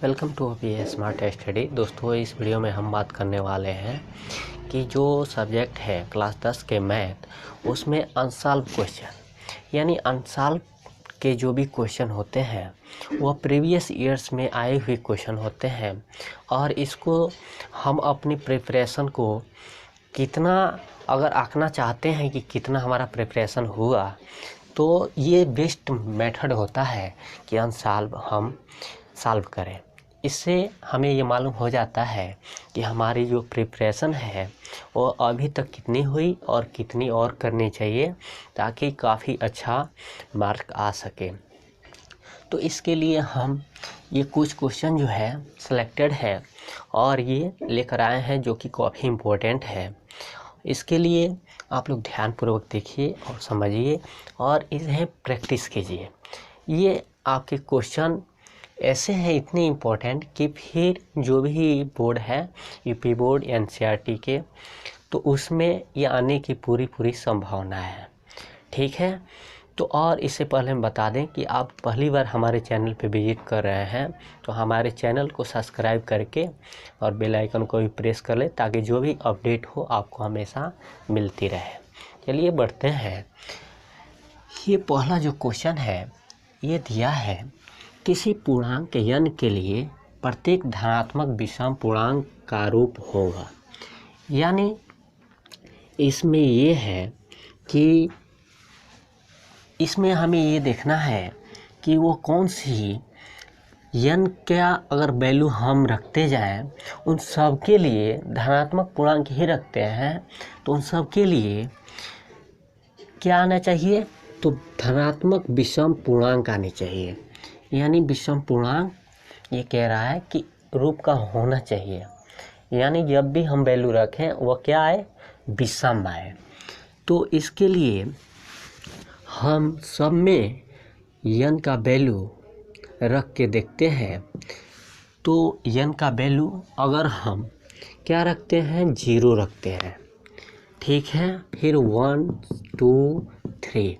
Welcome to अभी smart study. दोस्तों, इस वीडियो में हम बात करने वाले हैं कि जो सब्जेक्ट है क्लास 10 के मैथ, उसमें अनसॉल्व क्वेश्चन यानी अनसॉल्व के जो भी क्वेश्चन होते हैं वह प्रीवियस ईयर्स में आए हुए क्वेश्चन होते हैं और इसको हम अपनी प्रिपरेशन को कितना अगर आंकना चाहते हैं कि कितना हमारा प्रिपरेशन हुआ, तो ये बेस्ट मेथड होता है कि अनसॉल्व हम सॉल्व करें। इससे हमें ये मालूम हो जाता है कि हमारी जो प्रिपरेशन है वो अभी तक कितनी हुई और कितनी और करनी चाहिए ताकि काफ़ी अच्छा मार्क आ सके। तो इसके लिए हम ये कुछ क्वेश्चन जो है सिलेक्टेड है और ये लेकर आए हैं जो कि काफ़ी इम्पोर्टेंट है। इसके लिए आप लोग ध्यानपूर्वक देखिए और समझिए और इन्हें प्रैक्टिस कीजिए। ये आपके क्वेश्चन ऐसे हैं इतने इम्पोर्टेंट कि फिर जो भी बोर्ड है, यूपी बोर्ड, एनसीईआरटी के, तो उसमें ये आने की पूरी संभावना है। ठीक है। तो और इससे पहले हम बता दें कि आप पहली बार हमारे चैनल पे विजिट कर रहे हैं तो हमारे चैनल को सब्सक्राइब करके और बेल आइकन को भी प्रेस कर लें ताकि जो भी अपडेट हो आपको हमेशा मिलती रहे। चलिए बढ़ते हैं। ये पहला जो क्वेश्चन है ये दिया है, किसी पूर्णांक n के लिए प्रत्येक धनात्मक विषम पूर्णांक का रूप होगा। यानी इसमें ये है कि इसमें हमें ये देखना है कि वो कौन सी n क्या अगर वैल्यू हम रखते जाएं, उन सब के लिए धनात्मक पूर्णांक ही रखते हैं तो उन सब के लिए क्या आना चाहिए, तो धनात्मक विषम पूर्णांक आने चाहिए। यानी विषम पूर्णांक ये कह रहा है कि रूप का होना चाहिए, यानी जब भी हम वैल्यू रखें वह क्या आए, विषम आए। तो इसके लिए हम सब में n का वैल्यू रख के देखते हैं। तो n का वैल्यू अगर हम क्या रखते हैं, 0 रखते हैं। ठीक है। फिर 1 2 3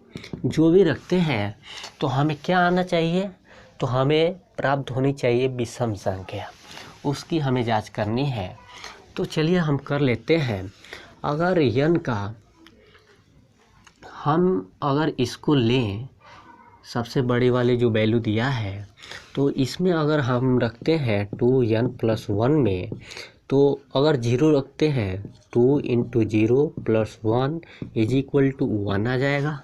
जो भी रखते हैं तो हमें क्या आना चाहिए, तो हमें प्राप्त होनी चाहिए विषम संख्या, उसकी हमें जांच करनी है। तो चलिए हम कर लेते हैं। अगर n का हम अगर इसको लें, सबसे बड़ी वाली जो वैल्यू दिया है, तो इसमें अगर हम रखते हैं 2n + 1 में, तो अगर 0 रखते हैं 2 × 0 + 1 = 1 आ जाएगा।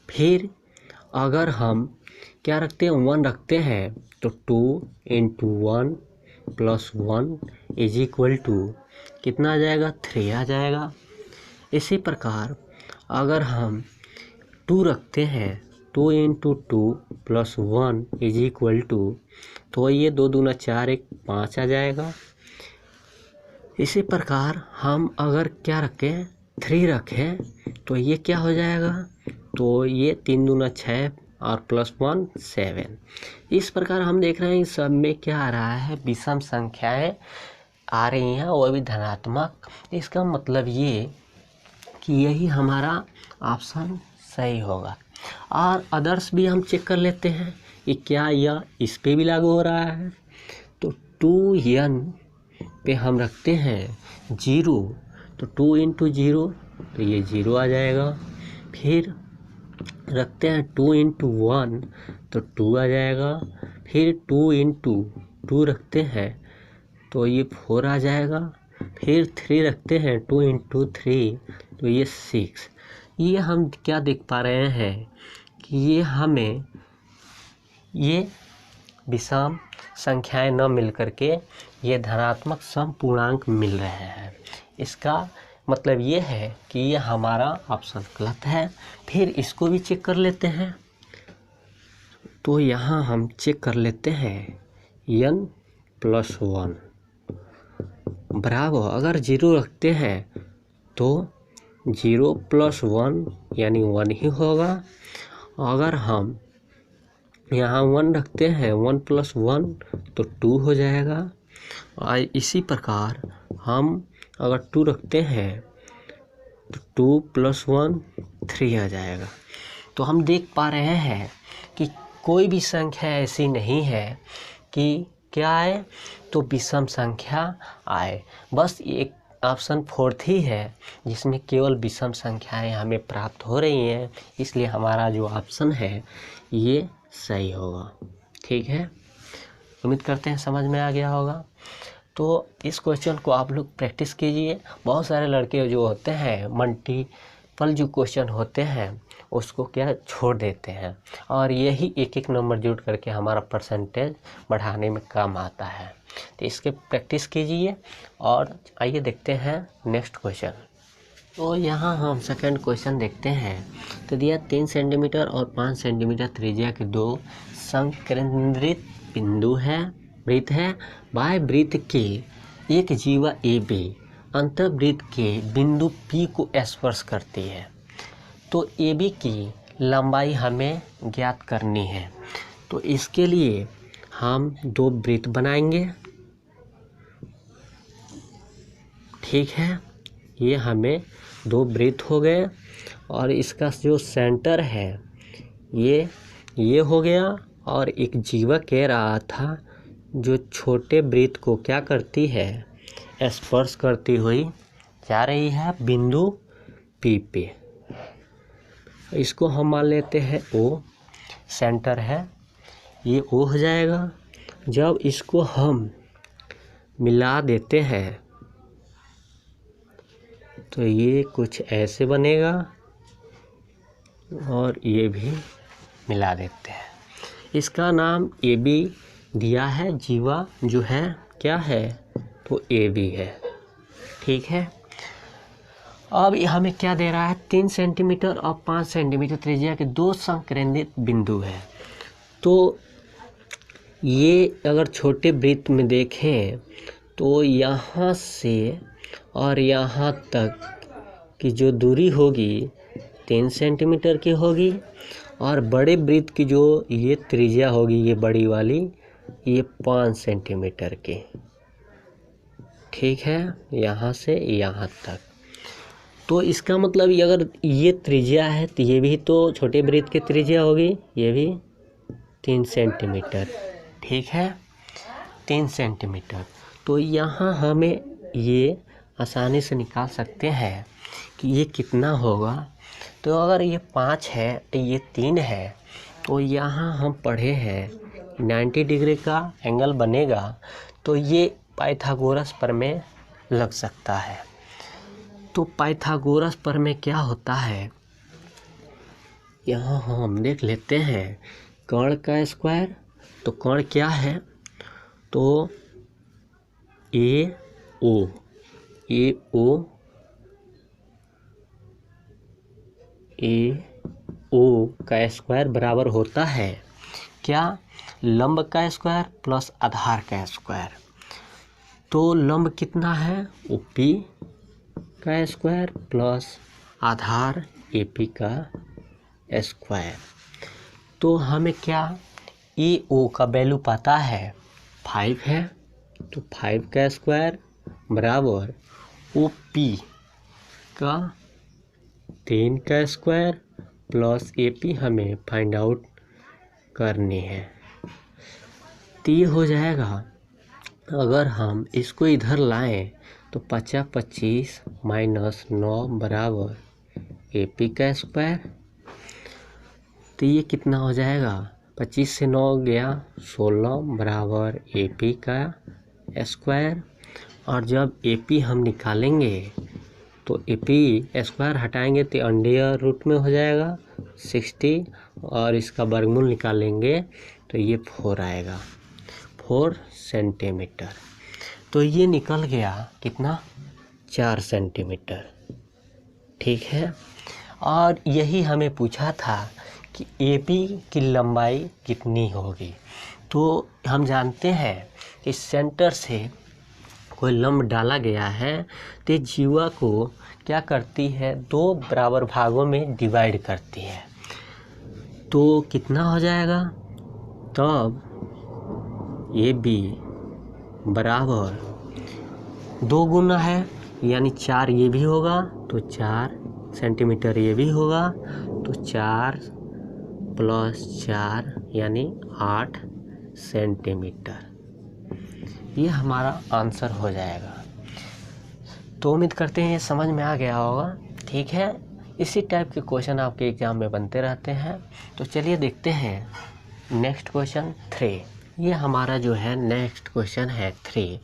फिर अगर हम क्या रखते हैं, 1 रखते हैं तो 2 × 1 + 1 = कितना आ जाएगा, 3 आ जाएगा। इसी प्रकार अगर हम 2 रखते हैं 2 × 2 + 1 = तो ये 2 दूना 4 1 5 आ जाएगा। इसी प्रकार हम अगर क्या रखें, 3 रखें तो ये क्या हो जाएगा, तो ये 3 दूना 6 और +1 7। इस प्रकार हम देख रहे हैं सब में क्या आ रहा है, विषम संख्याएं आ रही हैं, वो भी धनात्मक। इसका मतलब ये कि यही हमारा ऑप्शन सही होगा। और अदर्स भी हम चेक कर लेते हैं कि क्या यह इस पे भी लागू हो रहा है। तो 2n पे हम रखते हैं 0, तो 2 × 0 तो ये 0 आ जाएगा। फिर रखते हैं 2 × 1 तो 2 आ जाएगा। फिर 2 × 2 रखते हैं तो ये 4 आ जाएगा। फिर 3 रखते हैं 2 × 3 तो ये 6। ये हम क्या देख पा रहे हैं कि ये हमें ये विषम संख्याएं न मिल करके ये धनात्मक सम पूर्णांक मिल रहे हैं। इसका मतलब ये है कि ये हमारा ऑप्शन गलत है। फिर इसको भी चेक कर लेते हैं। तो यहाँ हम चेक कर लेते हैं n + 1 बराबर, अगर 0 रखते हैं तो 0 + 1 यानी 1 ही होगा। अगर हम यहाँ 1 रखते हैं 1 + 1 तो 2 हो जाएगा। और इसी प्रकार हम अगर 2 रखते हैं तो 2 + 1 3 आ जाएगा। तो हम देख पा रहे हैं कि कोई भी संख्या ऐसी नहीं है कि क्या आए, तो विषम संख्या आए। बस एक ऑप्शन 4 ही है जिसमें केवल विषम संख्याएं हमें प्राप्त हो रही हैं, इसलिए हमारा जो ऑप्शन है ये सही होगा। ठीक है, उम्मीद करते हैं समझ में आ गया होगा। तो इस क्वेश्चन को आप लोग प्रैक्टिस कीजिए। बहुत सारे लड़के जो होते हैं मल्टीपल जो क्वेश्चन होते हैं उसको क्या छोड़ देते हैं, और यही एक एक नंबर जोड़ करके हमारा परसेंटेज बढ़ाने में काम आता है। तो इसके प्रैक्टिस कीजिए। और आइए देखते हैं नेक्स्ट क्वेश्चन। तो यहाँ हम सेकंड क्वेश्चन देखते हैं। तो दिया 3 सेंटीमीटर और 5 सेंटीमीटर त्रिज्या के दो संकेंद्रित बिंदु है, वृत्त है। बाह्य वृत्त के एक जीवा AB अंतर्वृत्त के बिंदु P को स्पर्श करती है। तो AB की लंबाई हमें ज्ञात करनी है। तो इसके लिए हम दो वृत्त बनाएंगे। ठीक है, ये हमें दो वृत्त हो गए, और इसका जो सेंटर है ये हो गया। और एक जीवा कह रहा था जो छोटे वृत्त को क्या करती है, स्पर्श करती हुई जा रही है बिंदु P पे। इसको हम मान लेते हैं O, सेंटर है, ये O हो जाएगा। जब इसको हम मिला देते हैं तो ये कुछ ऐसे बनेगा, और ये भी मिला देते हैं। इसका नाम AB दिया है, जीवा जो है क्या है, तो AB है। ठीक है, अब हमें क्या दे रहा है, 3 सेंटीमीटर और 5 सेंटीमीटर त्रिज्या के दो संकेंद्रित बिंदु है। तो ये अगर छोटे वृत्त में देखें तो यहाँ से और यहाँ तक की जो दूरी होगी 3 सेंटीमीटर की होगी, और बड़े वृत्त की जो ये त्रिज्या होगी, ये बड़ी वाली, ये 5 सेंटीमीटर की। ठीक है, यहाँ से यहाँ तक। तो इसका मतलब ये अगर ये त्रिज्या है तो ये भी तो छोटे वृत्त की त्रिज्या होगी, ये भी 3 सेंटीमीटर। ठीक है, 3 सेंटीमीटर। तो यहाँ हमें ये आसानी से निकाल सकते हैं कि ये कितना होगा। तो अगर ये 5 है तो ये 3 है, तो यहाँ हम पढ़े हैं 90 डिग्री का एंगल बनेगा, तो ये पाइथागोरस प्रमेय लग सकता है। तो पाइथागोरस प्रमेय क्या होता है, यहाँ हम देख लेते हैं। कर्ण का स्क्वायर, तो कर्ण क्या है, तो AO का स्क्वायर बराबर होता है क्या, लंब का स्क्वायर प्लस आधार का स्क्वायर। तो लंब कितना है, OP का स्क्वायर प्लस आधार AP का स्क्वायर। तो हमें क्या, AO का वैल्यू पता है 5 है, तो 5 का स्क्वायर बराबर OP का 3 का स्क्वायर प्लस AP हमें फाइंड आउट करनी है। तो ये हो जाएगा, अगर हम इसको इधर लाएं तो 50 25 माइनस 9 बराबर AP का स्क्वायर। तो ये कितना हो जाएगा, 25 से 9 गया 16 बराबर AP का स्क्वायर। और जब AP हम निकालेंगे तो AP स्क्वायर हटाएंगे तो अंडर रूट में हो जाएगा 60, और इसका वर्गमूल निकालेंगे तो ये 4 आएगा, 4 सेंटीमीटर। तो ये निकल गया कितना, 4 सेंटीमीटर। ठीक है, और यही हमें पूछा था कि AP की लंबाई कितनी होगी। तो हम जानते हैं कि सेंटर से कोई लंब डाला गया है तो जीवा को क्या करती है, 2 बराबर भागों में डिवाइड करती है। तो कितना हो जाएगा, तब AB बराबर 2 गुना है, यानी 4 ये भी होगा, तो 4 सेंटीमीटर ये भी होगा, तो 4 + 4 यानी 8 सेंटीमीटर। ये हमारा आंसर हो जाएगा। तो उम्मीद करते हैं ये समझ में आ गया होगा। ठीक है, इसी टाइप के क्वेश्चन आपके एग्जाम में बनते रहते हैं। तो चलिए देखते हैं नेक्स्ट क्वेश्चन 3। ये हमारा जो है नेक्स्ट क्वेश्चन है 3।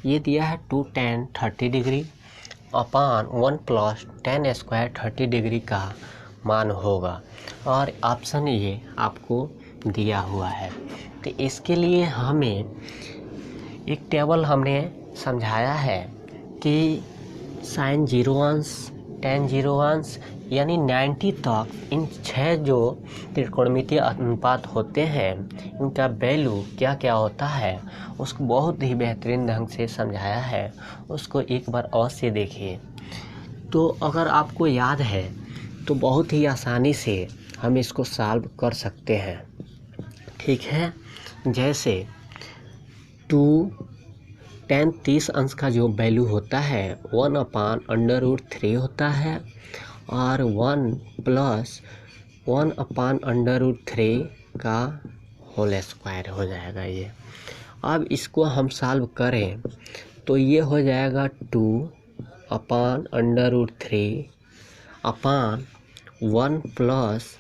ये दिया है 2 tan 30 डिग्री अपान 1 + tan स्क्वायर 30 डिग्री का मान होगा, और ऑप्शन ये आपको दिया हुआ है। तो इसके लिए हमें एक टेबल हमने समझाया है कि sin 0 अंश, tan 0 अंश यानी 90 तक इन 6 जो त्रिकोणमितीय अनुपात होते हैं इनका वैल्यू क्या क्या होता है उसको बहुत ही बेहतरीन ढंग से समझाया है। उसको एक बार अवश्य देखिए। तो अगर आपको याद है तो बहुत ही आसानी से हम इसको सॉल्व कर सकते हैं। ठीक है, जैसे 2 tan 30 अंश का जो वैल्यू होता है 1/√3 होता है, और 1 + 1/√3 का होल स्क्वायर हो जाएगा ये। अब इसको हम सॉल्व करें तो ये हो जाएगा 2/√3 अपान 1 +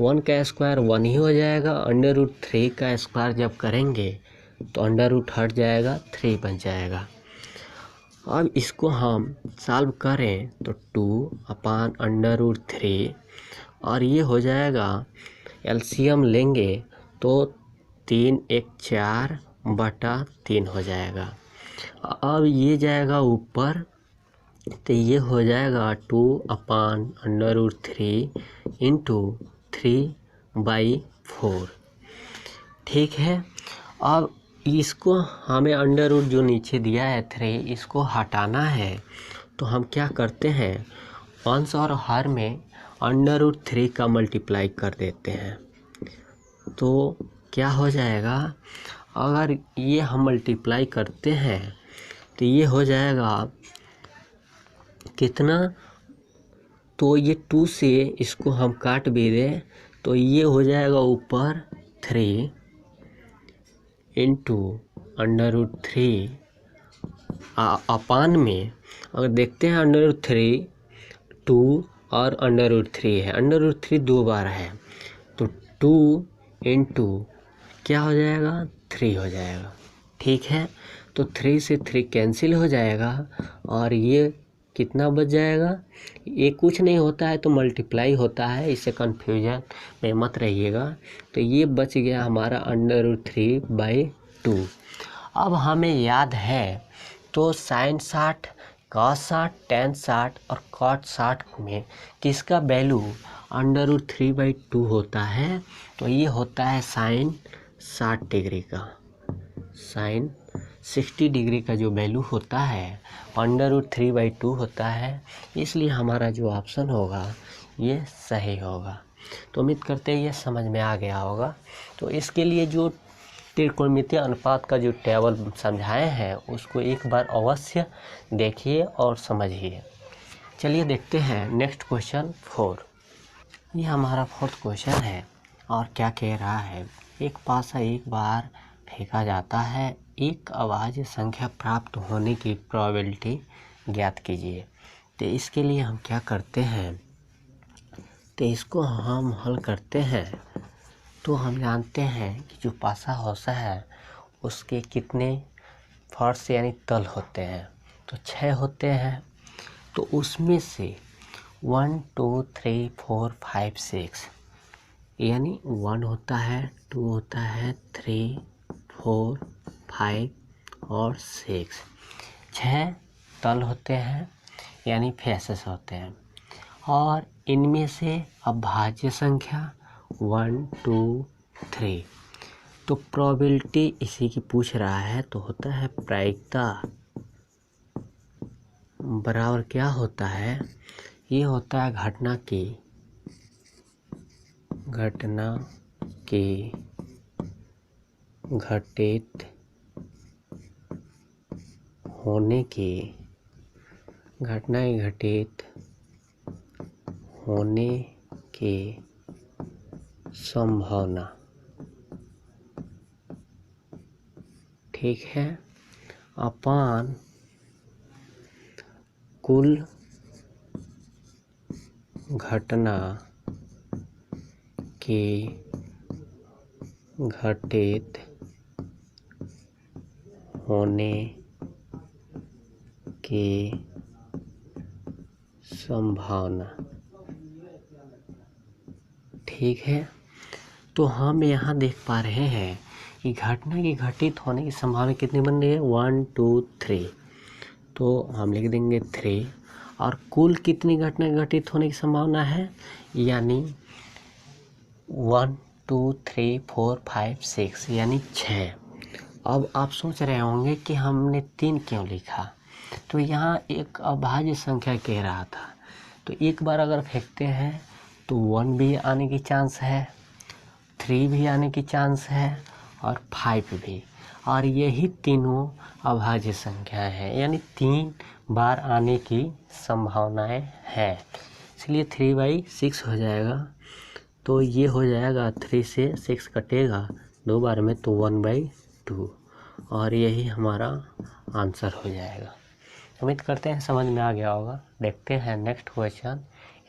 1 का स्क्वायर 1 ही हो जाएगा। √3 का स्क्वायर जब करेंगे तो अंडर हट जाएगा, 3 बन जाएगा। अब इसको हम सॉल्व करें तो 2/√3 और ये हो जाएगा, एलसीएम लेंगे तो 3 × 1 = 4/3 हो जाएगा। अब ये जाएगा ऊपर तो ये हो जाएगा 2/√3 × 3/4। ठीक है, अब इसको हमें अंडर जो नीचे दिया है 3 इसको हटाना है। तो हम क्या करते हैं, अंश और हर में √3 का मल्टीप्लाई कर देते हैं। तो क्या हो जाएगा, अगर ये हम मल्टीप्लाई करते हैं तो ये हो जाएगा कितना, तो ये 2 से इसको हम काट भी दें तो ये हो जाएगा ऊपर 3 × √3 अपान में अगर देखते हैं √3 2 और √3 है, √3 2 बार है तो 2 × क्या हो जाएगा 3 हो जाएगा। ठीक है, तो 3 से 3 कैंसिल हो जाएगा और ये कितना बच जाएगा, ये कुछ नहीं होता है तो मल्टीप्लाई होता है, इससे कन्फ्यूजन में मत रहिएगा। तो ये बच गया हमारा √3/2। अब हमें याद है तो sin 60, cos 60, tan 60 और cot 60 में किसका वैल्यू √3/2 होता है, तो ये होता है sin 60 डिग्री का। sin 60 डिग्री का जो वैल्यू होता है √3/2 होता है, इसलिए हमारा जो ऑप्शन होगा ये सही होगा। तो उम्मीद करते हैं ये समझ में आ गया होगा। तो इसके लिए जो त्रिकोणमितीय अनुपात का जो टेबल समझाए हैं उसको एक बार अवश्य देखिए और समझिए। चलिए देखते हैं नेक्स्ट क्वेश्चन 4। ये हमारा 4th क्वेश्चन है और क्या कह रहा है, एक पासा एक बार फेंका जाता है, एक अभाज्य संख्या प्राप्त होने की प्रोबेबिलिटी ज्ञात कीजिए। तो इसके लिए हम क्या करते हैं, तो इसको हम हल करते हैं। तो हम जानते हैं कि जो पासा होता है उसके कितने फर्श यानी तल होते हैं, तो 6 होते हैं। तो उसमें से 1 2 3 4 5 6 यानी 1 होता है, 2 होता है, 3 4 5 और 6 6 तल होते हैं यानी फेसेस होते हैं। और इनमें से अभाज्य संख्या 1 2 3। तो प्रोबेबिलिटी इसी की पूछ रहा है, तो होता है प्रायिकता बराबर क्या होता है, ये होता है घटना की घटित होने की घटनाएं घटित होने की संभावना ठीक है, अपान कुल घटना की घटित होने की संभावना। ठीक है, तो हम यहाँ देख पा रहे हैं कि घटना की घटित होने की संभावना कितनी बन रही है, 1 2 3। तो हम लिख देंगे 3। और कुल कितनी घटना घटित होने की संभावना है, यानी 1 2 3 4 5 6, यानी 6। अब आप सोच रहे होंगे कि हमने 3 क्यों लिखा, तो यहाँ एक अभाज्य संख्या कह रहा था, तो एक बार अगर फेंकते हैं तो 1 भी आने की चांस है, 3 भी आने की चांस है और 5 भी, और यही तीनों अभाज्य संख्या है, यानी 3 बार आने की संभावनाएं हैं, इसलिए 3/6 हो जाएगा। तो ये हो जाएगा 3 से 6 कटेगा 2 बार में, तो 1/2, और यही हमारा आंसर हो जाएगा। उम्मीद करते हैं समझ में आ गया होगा। देखते हैं नेक्स्ट क्वेश्चन,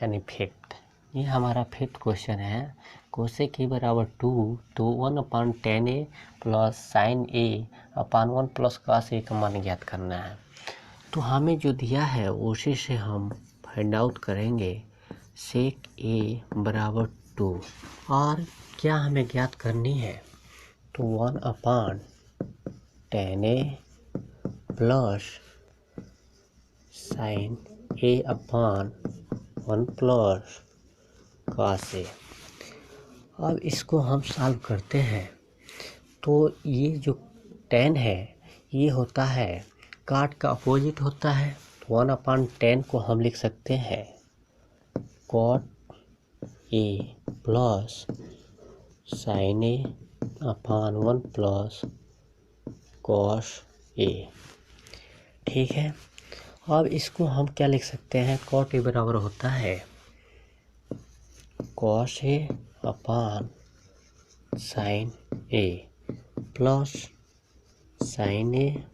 यानी फिफ्थ। ये हमारा फिफ्थ क्वेश्चन है, कोसेक ए बराबर 2, तो 1/10A plus sine A upon 1 plus cos ए का मान ज्ञात करना है। तो हमें जो दिया है उसी से हम फाइंड आउट करेंगे। सेक ए बराबर 2, और क्या हमें ज्ञात करनी है, तो 1/10A plus sine A upon 1 plus cos ए। अब इसको हम सॉल्व करते हैं, तो ये जो 10 है ये होता है काट का अपोजिट होता है, तो 1/10 को हम लिख सकते हैं cot A plus sine A upon 1 plus cos A. ठीक है, अब इसको हम क्या लिख सकते हैं, कॉट ए बराबर होता है cos A upon sign A plus sine A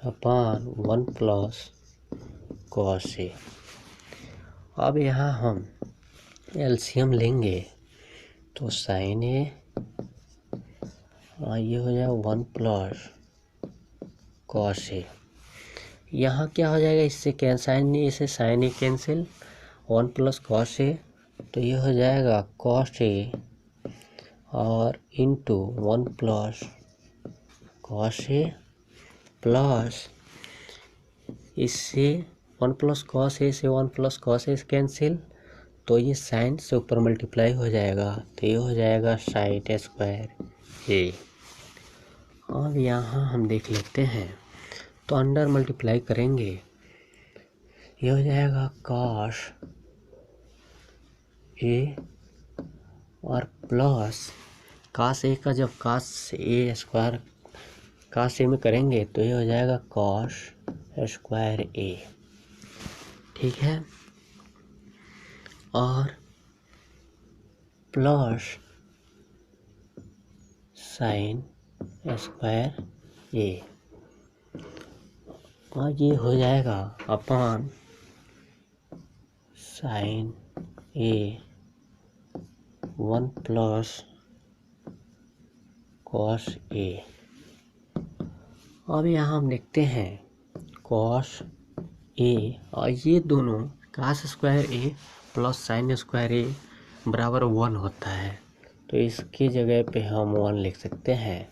upon 1 plus cos ए। अब यहाँ हम एलसीएम लेंगे, तो साइन ए ये हो जाएगा 1 प्लस कॉस ए। यहाँ क्या हो जाएगा, इससे साइन ए से साइन ए कैंसिल, 1 प्लस कॉस ए, तो ये हो जाएगा कॉस ए और इंटू 1 प्लस कॉस ए प्लस इससे 1 प्लस कॉस ए से 1 प्लस कॉस ए कैंसिल, तो ये साइन से ऊपर मल्टीप्लाई हो जाएगा, तो ये हो जाएगा साइन स्क्वायर ए। अब यहाँ हम देख लेते हैं, तो अंडर मल्टीप्लाई करेंगे, ये हो जाएगा कॉस ए और प्लस कॉस ए का जब cos A square cos A में करेंगे तो ये हो जाएगा कॉस स्क्वायर ए। ठीक है, और प्लस साइन स्क्वायर ए, और ये हो जाएगा अपान साइन ए 1 प्लस कॉस ए। अब यहाँ हम देखते हैं कॉस ए, और ये दोनों कॉस स्क्वायर ए प्लस साइन स्क्वायर ए बराबर 1 होता है, तो इसकी जगह पे हम 1 लिख सकते हैं,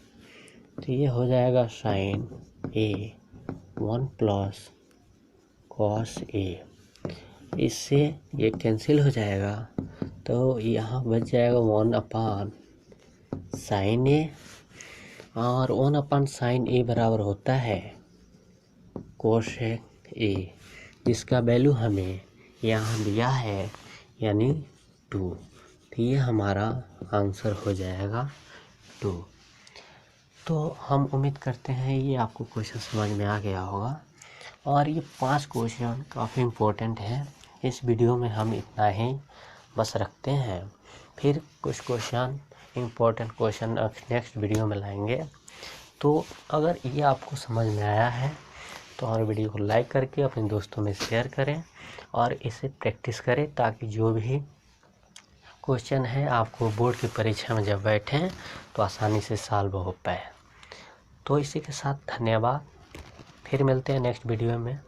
तो ये हो जाएगा साइन ए 1 प्लस कॉस ए। इससे ये कैंसिल हो जाएगा, तो यहाँ बच जाएगा 1/साइन ए, और 1/साइन ए बराबर होता है कोसेक ए, जिसका वैल्यू हमें यहाँ दिया है, यानी 2। तो ये हमारा आंसर हो जाएगा 2। तो हम उम्मीद करते हैं ये आपको क्वेश्चन समझ में आ गया होगा, और ये 5 क्वेश्चन काफ़ी इम्पोर्टेंट है। इस वीडियो में हम इतना ही बस रखते हैं, फिर कुछ question important question next video में लाएंगे। तो अगर ये आपको समझ में आया है तो हमारे वीडियो को लाइक करके अपने दोस्तों में शेयर करें और इसे प्रैक्टिस करें, ताकि जो भी क्वेश्चन है आपको बोर्ड की परीक्षा में जब बैठें तो आसानी से सॉल्व हो पाए। तो इसी के साथ धन्यवाद, फिर मिलते हैं नेक्स्ट वीडियो में।